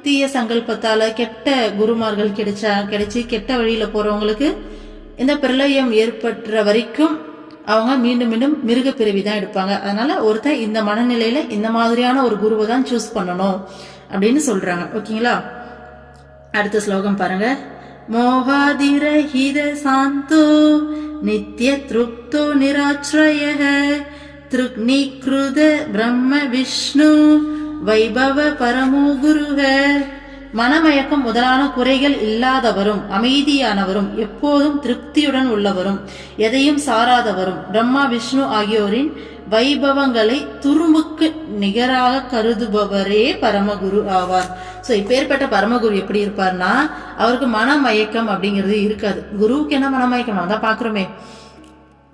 தீய சங்கல்பத்தால கெட்ட குருமார்கள் கிடைச்சி கெட்ட வழியில போறவங்களுக்கு இந்த பிரளயம் ஏற்படுற வரைக்கும் அவங்க மீண்டும் மீண்டும் மிருக பிறவி தான் எடுப்பாங்க. அதனால ஒருத்தன் இந்த மனநிலையில இந்த மாதிரியான ஒரு குருவை தான் சூஸ் பண்ணணும் அப்படின்னு சொல்றாங்க. ஓகேங்களா? அடுத்த ஸ்லோகம் பாருங்க. மோகாதிரஹித சாந்தோ நித்ய திருப்தோ நிராச்ரயः திருக்னிக்ருத பிரம்ம விஷ்ணு வைபவ பரமோ குருஹ. மனமயக்கம் முதலான குறைகள் இல்லாதவரும் அமைதியானவரும் எப்போதும் திருப்தியுடன் உள்ளவரும் எதையும் சாராதவரும் பிரம்மா விஷ்ணு ஆகியோரின் வைபவங்களை துரும்புக்கு நிகராக கருதுபவரே பரமகுரு ஆவார். சோ இப்பேற்பட்ட பரமகுரு எப்படி இருப்பார்னா, அவருக்கு மனமயக்கம் அப்படிங்கிறது இருக்காது. குருவுக்கு என்ன மனமயக்கம் தான் பாக்குறோமே,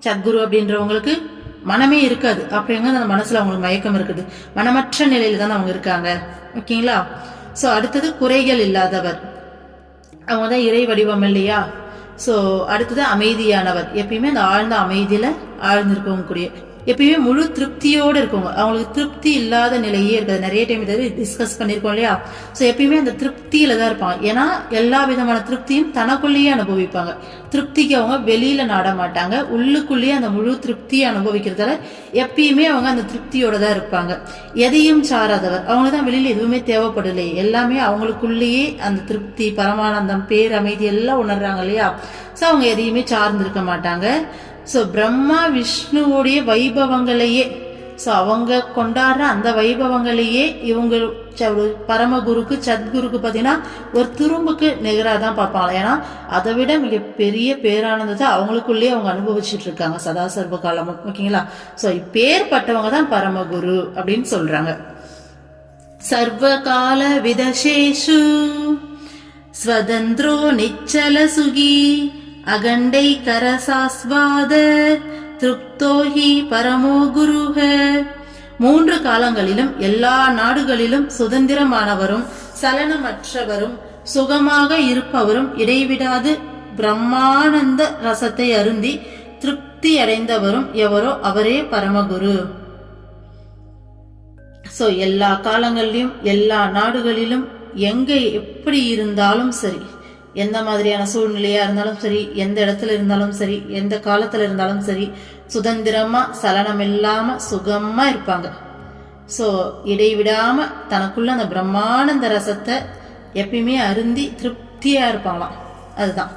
சத்குரு அப்படின்றவங்களுக்கு மனமே இருக்காது. அப்படிங்க அந்த மனசுல அவங்களுக்கு மயக்கம் இருக்குது, மனமற்ற நிலையில தான் அவங்க இருக்காங்க. ஓகேங்களா? சோ அடுத்தது குறைகள் இல்லாதவர், அவங்க தான் இறை வடிவம் இல்லையா? சோ அடுத்தது அமைதியானவர், எப்பயுமே அந்த ஆழ்ந்த அமைதியில ஆழ்ந்திருக்கவங்க கூடிய எப்பயுமே முழு திருப்தியோடு இருக்கவங்க. அவங்களுக்கு திருப்தி இல்லாத நிலையே இருக்காது. நிறைய டைம் இதை டிஸ்கஸ் பண்ணிருக்கோம் இல்லையா? சோ எப்பயுமே அந்த திருப்தியில தான் இருப்பாங்க. ஏன்னா எல்லா விதமான திருப்தியும் தனக்குள்ளேயே அனுபவிப்பாங்க. திருப்திக்கு அவங்க வெளியில நாட மாட்டாங்க, உள்ளுக்குள்ளேயே அந்த முழு திருப்தியை அனுபவிக்கிறதால எப்பயுமே அவங்க அந்த திருப்தியோட தான் இருப்பாங்க. எதையும் சாராதவர், அவங்க தான் வெளியில எதுவுமே தேவைப்படலை, எல்லாமே அவங்களுக்குள்ளேயே அந்த திருப்தி பரமானந்தம் பேரமைதி எல்லாம் உணர்றாங்க இல்லையா? சோ அவங்க எதையுமே சார்ந்திருக்க மாட்டாங்க. சோ பிரம்மா விஷ்ணுவோடைய வைபவங்களையே, சோ அவங்க கொண்டாடுற அந்த வைபவங்களையே இவங்க பரமகுருக்கு சத்குருக்கு பாத்தீங்கன்னா ஒரு துரும்புக்கு நிகராக தான் பார்ப்பாங்க. ஏன்னா அதை விட மிகப்பெரிய பேரானந்தத்தை அவங்களுக்குள்ளேயே அவங்க அனுபவிச்சுட்டு இருக்காங்க சதா சர்வ காலமும். ஓகேங்களா? சோ இப்பேற்பட்டவங்க தான் பரமகுரு அப்படின்னு சொல்றாங்க. சர்வகால விதசேஷு ஸ்வதந்திரோ நிச்சல சுகி அகண்டை கரசாஸ்வாத திருப்தோஹி பரமோ குருஹ. 3 காலங்களிலும் எல்லா நாடுகளிலும் சுதந்திரமானவரும் சலனமற்றவரும் சுகமாக இருப்பவரும் இடைவிடாது பிரம்மானந்த ரசத்தை அருந்தி திருப்தி அடைந்தவரும் எவரோ அவரே பரமகுரு. சோ எல்லா காலங்களிலும் எல்லா நாடுகளிலும் எங்க எப்படி இருந்தாலும் சரி, எந்த மாதிரியான சூழ்நிலையா இருந்தாலும் சரி, எந்த இடத்துல இருந்தாலும் சரி, எந்த காலத்துல இருந்தாலும் சரி, சுதந்திரமா சலனம் இல்லாம சுகமா இருப்பாங்க. ஸோ இடைவிடாம தனக்குள்ள அந்த பிரம்மானந்த ரசத்தை எப்பயுமே அருந்தி திருப்தியா இருப்பாங்களாம். அதுதான்.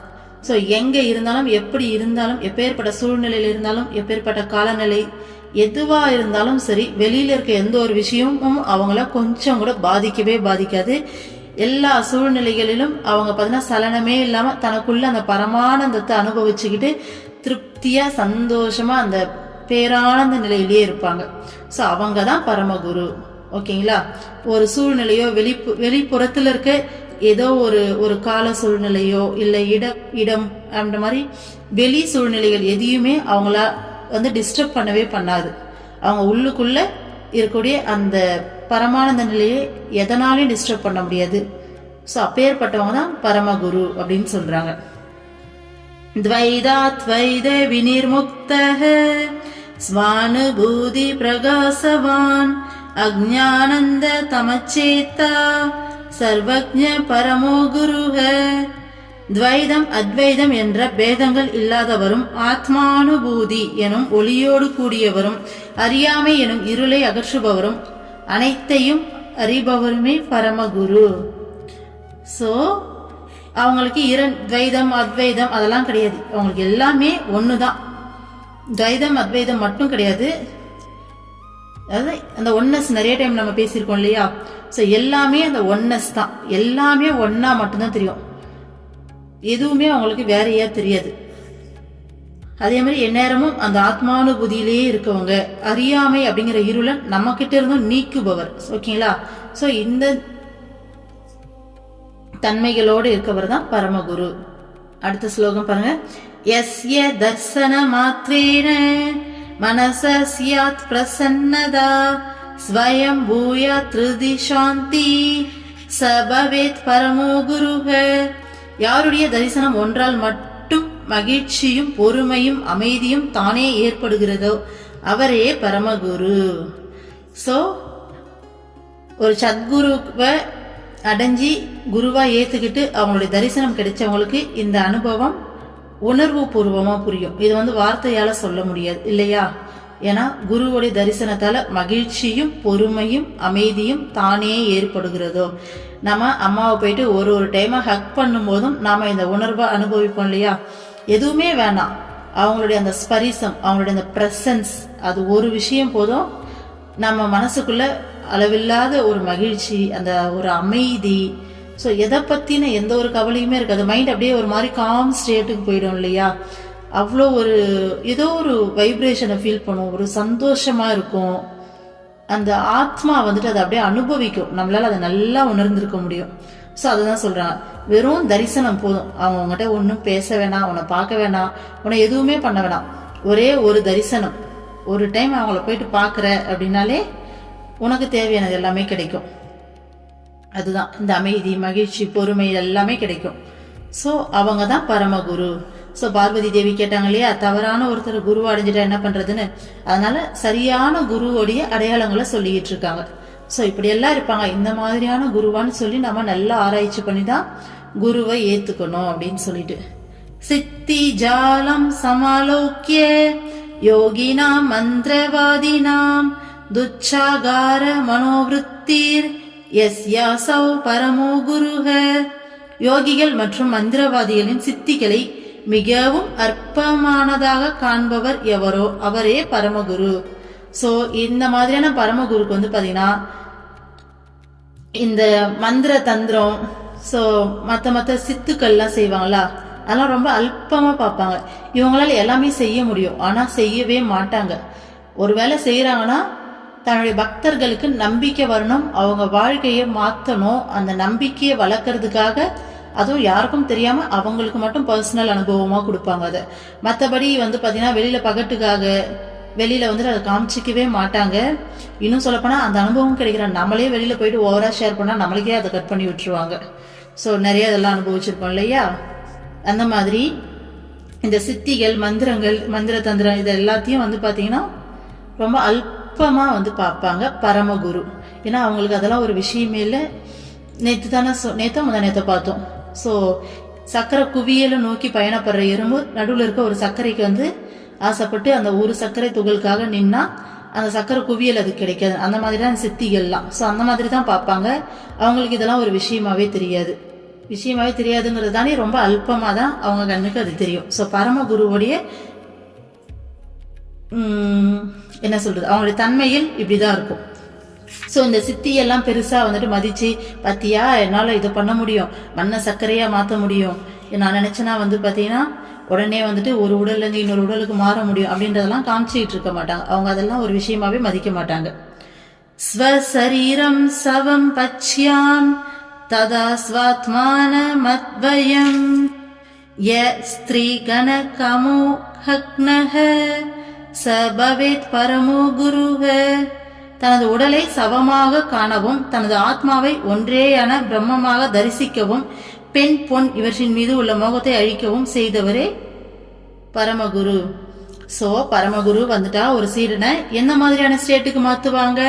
ஸோ எங்க இருந்தாலும், எப்படி இருந்தாலும், எப்பேற்பட்ட சூழ்நிலையில இருந்தாலும், எப்பேற்பட்ட காலநிலை எதுவா இருந்தாலும் சரி, வெளியில இருக்க எந்த ஒரு விஷயமும் அவங்கள கொஞ்சம் கூட பாதிக்கவே பாதிக்காது. எல்லா சூழ்நிலைகளிலும் அவங்க பார்த்தீங்கன்னா சலனமே இல்லாம தனக்குள்ள அந்த பரமானந்தத்தை அனுபவிச்சுக்கிட்டு திருப்தியா சந்தோஷமா அந்த பேரானந்த நிலையிலேயே இருப்பாங்க. ஸோ அவங்க தான் பரமகுரு. ஓகேங்களா? ஒரு சூழ்நிலையோ வெளிப்புறத்துல இருக்க ஏதோ ஒரு கால சூழ்நிலையோ இல்லை இடம் அந்த மாதிரி வெளி சூழ்நிலைகள் எதையுமே அவங்கள டிஸ்டர்ப் பண்ணவே பண்ணாது. அவங்க உள்ளுக்குள்ள இருக்கக்கூடிய அந்த பரமானந்த நிலையை எதனாலையும் டிஸ்டர்ப் பண்ண முடியாது. ஸோ அப்பேற்பட்டவங்க தான் பரமகுரு அப்படின்னு சொல்றாங்க. துவைதாத்வைத விநிர்முக்தஹ ஸ்வானுபூதி பிரகாசவான் அஜ்ஞானந்த தமச்சேதா சர்வஜ்ஞ பரமோ குருஹ. துவைதம் அத்வைதம் என்ற பேதங்கள் இல்லாதவரும், ஆத்மானுபூதி எனும் ஒளியோடு கூடியவரும், அறியாமை எனும் இருளை அகற்றுபவரும், அனைத்தையும் அறிபவருமே பரமகுரு. ஸோ அவங்களுக்கு துவைதம் அத்வைதம் அதெல்லாம் கிடையாது. அவங்களுக்கு எல்லாமே ஒண்ணுதான். துவைதம் அத்வைதம் மட்டும் கிடையாது. அதாவது அந்த ஒன்னஸ் நிறைய டைம் நம்ம பேசியிருக்கோம் இல்லையா? ஸோ எல்லாமே அந்த ஒன்னஸ் தான். எல்லாமே ஒன்னா மட்டும்தான் தெரியும். எதுவுமே அவங்களுக்கு வேறையா தெரியாது. அதே மாதிரி எந்நேரமும் அந்த ஆத்மானுபூதியிலேயே இருக்கவங்க, அறியாமை அப்படிங்கிற இருளை நம்ம கிட்ட இருந்தும் நீக்குபவர். ஓகேங்களா? ஸோ இந்த தன்மைகளோடு இருக்கவர் தான் பரமகுரு. அடுத்த ஸ்லோகம் பாருங்க. யஸ்ய தர்சன மாத்ரேன மனச ஸ்யாத் பிரசன்னதா ஸ்வயம் பூய த்ருதி சாந்தி சபவேத் பரமோ குருஹ. யாருடைய தரிசனம் ஒன்றால் மட்டும் மகிழ்ச்சியும் பொறுமையும் அமைதியும் தானே ஏற்படுகிறதோ அவரே பரமகுரு. ஸோ ஒரு சத்குருவை அடைஞ்சி குருவா ஏத்துக்கிட்டு அவங்களுடைய தரிசனம் கிடைச்சவங்களுக்கு இந்த அனுபவம் உணர்வு பூர்வமா புரியும். இது வார்த்தையால சொல்ல முடியாது இல்லையா? ஏன்னா குருவுடைய தரிசனத்தால மகிழ்ச்சியும் பொறுமையும் அமைதியும் தானே ஏற்படுகிறதோ. நம்ம அம்மாவை போயிட்டு ஒரு டைமா ஹக் பண்ணும் போதும் நாம இந்த உணர்வை அனுபவிப்போம் இல்லையா? எதுவுமே வேணாம், அவங்களுடைய அந்த ஸ்பரிசம், அவங்களுடைய அந்த பிரசன்ஸ், அது ஒரு விஷயம் போதும் நம்ம மனசுக்குள்ள அளவில்லாத ஒரு மகிழ்ச்சி, அந்த ஒரு அமைதி. ஸோ எதை பத்தின எந்த ஒரு கவலையுமே இருக்காது. மைண்ட் அப்படியே ஒரு மாதிரி காம் ஸ்டேட்டுக்கு போயிடும் இல்லையா? அவ்வளோ ஏதோ ஒரு வைப்ரேஷனை ஃபீல் பண்ணும், ஒரு சந்தோஷமா இருக்கும். அந்த ஆத்மா அதை அப்படியே அனுபவிக்கும். நம்மளால அதை நல்லா உணர்ந்திருக்க முடியும். ஸோ அதுதான் சொல்றாங்க, வெறும் தரிசனம் போதும். அவங்ககிட்ட ஒன்றும் பேச வேணாம், உன்னை பார்க்க வேணாம், உன்னை எதுவுமே பண்ண வேணாம். ஒரே ஒரு தரிசனம், ஒரு டைம் அவங்கள போயிட்டு பார்க்குற அப்படின்னாலே உனக்கு தேவையானது எல்லாமே கிடைக்கும். அதுதான் இந்த அமைதி, மகிழ்ச்சி, பொறுமை எல்லாமே கிடைக்கும். ஸோ அவங்க தான் பரமகுரு. ஸோ பார்வதி தேவி கேட்டாங்க இல்லையா, தவறான ஒருத்தர் குருவை அடைஞ்சிட்டா என்ன பண்றதுன்னு. அதனால சரியான குருவோடைய அடையாளங்களை சொல்லிக்கிட்டு இருக்காங்க. ஸோ இப்படி எல்லாம் இருப்பாங்க. இந்த மாதிரியான குருவான்னு சொல்லி நம்ம நல்லா ஆராய்ச்சி பண்ணி தான் குருவை ஏத்துக்கணும் அப்படின்னு சொல்லிட்டு. சித்தி ஜாலம் சமாலோக்கிய யோகினாம் மந்திரவாதினாம் துச்சாகார மனோவிருத்தீர் யஸ்யாசௌ பரமோ குருஹ. யோகிகள் மற்றும் மந்திரவாதிகளின் சித்திகளை மிகவும் அற்பமானதாக காண்பவர் எவரோ அவரே பரமகுரு. சோ இந்த மாதிரியான பரமகுருக்கு பாத்தீங்கன்னா இந்த மந்திர தந்திரம், சோ மத்த சித்துக்கள்லாம் செய்வாங்களா, அதெல்லாம் ரொம்ப அல்பமா பார்ப்பாங்க. இவங்களால எல்லாமே செய்ய முடியும், ஆனா செய்யவே மாட்டாங்க. ஒருவேளை செய்யறாங்கன்னா தன்னுடைய பக்தர்களுக்கு நம்பிக்கை வரணும், அவங்க வாழ்க்கையை மாத்தணும், அந்த நம்பிக்கையை வளர்க்கறதுக்காக, அதுவும் யாருக்கும் தெரியாம அவங்களுக்கு மட்டும் பர்சனல் அனுபவமா கொடுப்பாங்க. அதை மற்றபடி பாத்தீங்கன்னா வெளியில பகட்டுக்காக வெளியில அதை காமிச்சிக்கவே மாட்டாங்க. இன்னும் சொல்லப்போனா அந்த அனுபவம் கிடைக்கிற நம்மளே வெளியில போயிட்டு ஓவரா ஷேர் பண்ணா நம்மளுக்கே அதை கட் பண்ணி விட்டுருவாங்க. ஸோ நிறைய இதெல்லாம் அனுபவிச்சிருப்போம் இல்லையா? அந்த மாதிரி இந்த சித்திகள், மந்திரங்கள், மந்திர தந்திரம் இது எல்லாத்தையும் பாத்தீங்கன்னா ரொம்ப அல்பமா பார்ப்பாங்க பரமகுரு. ஏன்னா அவங்களுக்கு அதெல்லாம் ஒரு விஷயமே இல்லை. நேற்று பார்த்தோம். ஸோ சக்கரை குவியலை நோக்கி பயணப்படுற எறும்பு நடுவில் இருக்க ஒரு சர்க்கரைக்கு வந்து ஆசைப்பட்டு அந்த ஒரு சர்க்கரை துகளுக்காக நின்னா அந்த சக்கரை குவியல் அது கிடைக்காது. அந்த மாதிரி தான் சித்திகள்லாம். ஸோ அந்த மாதிரி தான் பார்ப்பாங்க. அவங்களுக்கு இதெல்லாம் ஒரு விஷயமாவே தெரியாதுங்கிறது தானே ரொம்ப அல்பமாக தான் அவங்க கண்ணுக்கு அது தெரியும். ஸோ பரமகுருவுடைய என்ன சொல்றது, அவங்களுடைய தன்மையில் இப்படிதான் இருக்கும். ஸோ இந்த சித்தியெல்லாம் பெருசாக வந்துட்டு மதிச்சு, பத்தியா என்னால் இதை பண்ண முடியும், மண்ணை சர்க்கரையாக மாற்ற முடியும், நான் நினச்சேன்னா வந்து பார்த்தீங்கன்னா உடனே வந்துட்டு ஒரு உடல்லேருந்து இன்னொரு உடலுக்கு மாற முடியும் அப்படின்றதெல்லாம் காமிச்சிட்டு இருக்க மாட்டாங்க. அவங்க அதெல்லாம் ஒரு விஷயமாவே மதிக்க மாட்டாங்க. ஸ்வசரீரம் சவம் பச்யாம் ததா ஸ்வாத்மான மத்வயம் ய ஸ்திரீ கண கமோ ஹக்னஹ சபவேத் பரமோ குருஹ. தனது உடலை சவமாக காணவும் தனது ஆத்மாவை ஒன்றேயான பிரம்மமாக தரிசிக்கவும் பெண் பொன் இவற்றின் மீது உள்ள மோகத்தை அழிக்கவும் செய்தவரே பரமகுரு. சோ பரமகுரு வந்துட்டா ஒரு சீடனை என்ன மாதிரியான ஸ்டேட்டுக்கு மாத்துவாங்க,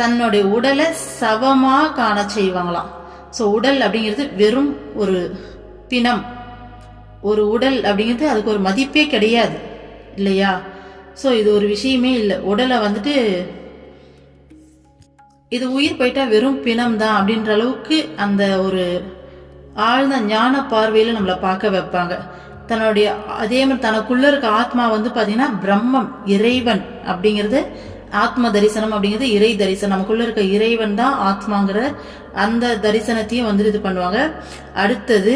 தன்னுடைய உடலை சவமா காண செய்வாங்களாம். ஸோ உடல் அப்படிங்கிறது வெறும் ஒரு பிணம், ஒரு உடல் அப்படிங்கிறது அதுக்கு ஒரு மதிப்பே கிடையாது இல்லையா. ஸோ இது ஒரு விஷயமே இல்லை. உடலை வந்துட்டு இது உயிர் போயிட்டா வெறும் பிணம் தான் அப்படின்ற அளவுக்கு அந்த ஒரு ஆழ்ந்த ஞான பார்வையில நம்மளை பார்க்க வைப்பாங்க. தன்னுடைய அதே மாதிரி தனக்குள்ள இருக்க ஆத்மா வந்து பாத்தீங்கன்னா பிரம்மம், இறைவன் அப்படிங்கிறது ஆத்ம தரிசனம் அப்படிங்கிறது இறை தரிசனம். நமக்குள்ள இருக்க இறைவன் தான் ஆத்மாங்கிற அந்த தரிசனத்தையும் வந்து இது பண்ணுவாங்க. அடுத்தது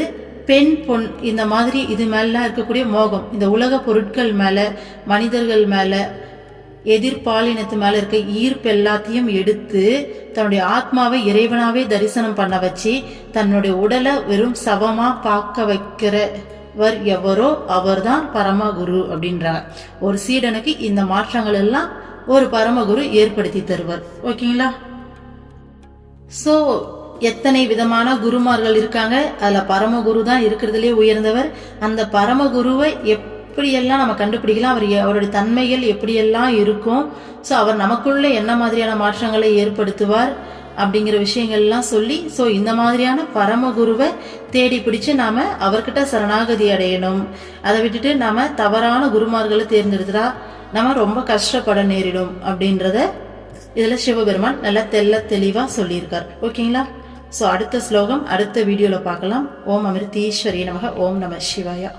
பெண் பொன் இந்த மாதிரி இது மேலாம் இருக்கக்கூடிய மோகம், இந்த உலக பொருட்கள் மேல, மனிதர்கள் மேல, எதிர்பாலினத்து மேல இருக்க ஈர்ப்பு எல்லாத்தையும் எடுத்து தன்னுடைய ஆத்மாவை இறைவனாவே தரிசனம் பண்ண வச்சு தன்னுடைய உடலை வெறும் சவமா பார்க்க வைக்கிறவர் எவரோ அவர்தான் பரமகுரு அப்படின்றாங்க. ஒரு சீடனுக்கு இந்த மாற்றங்கள் எல்லாம் ஒரு பரமகுரு ஏற்படுத்தி தருவார். ஓகேங்களா. சோ எத்தனை விதமான குருமார்கள் இருக்காங்க, அதுல பரமகுரு தான் இருக்கிறதுலே உயர்ந்தவர். அந்த பரமகுருவை எப்படியெல்லாம் நம்ம கண்டுபிடிக்கலாம், அவருடைய தன்மைகள் எப்படியெல்லாம் இருக்கும், ஸோ அவர் நமக்குள்ள என்ன மாதிரியான மாற்றங்களை ஏற்படுத்துவார் அப்படிங்கிற விஷயங்கள்லாம் சொல்லி, ஸோ இந்த மாதிரியான பரமகுருவை தேடி பிடிச்சு நாம அவர்கிட்ட சரணாகதி அடையணும். அதை விட்டுட்டு நாம தவறான குருமார்களை தேர்ந்தெடுத்தா நம்ம ரொம்ப கஷ்டப்பட நேரிடும் அப்படின்றத இதுல சிவபெருமான் நல்லா தெளிவா சொல்லியிருக்கார். ஓகேங்களா. ஸோ அடுத்த ஸ்லோகம் அடுத்த வீடியோல பார்க்கலாம். ஓம் அமிர்தீஸ்வரி நமக. ஓம் நம சிவாயா.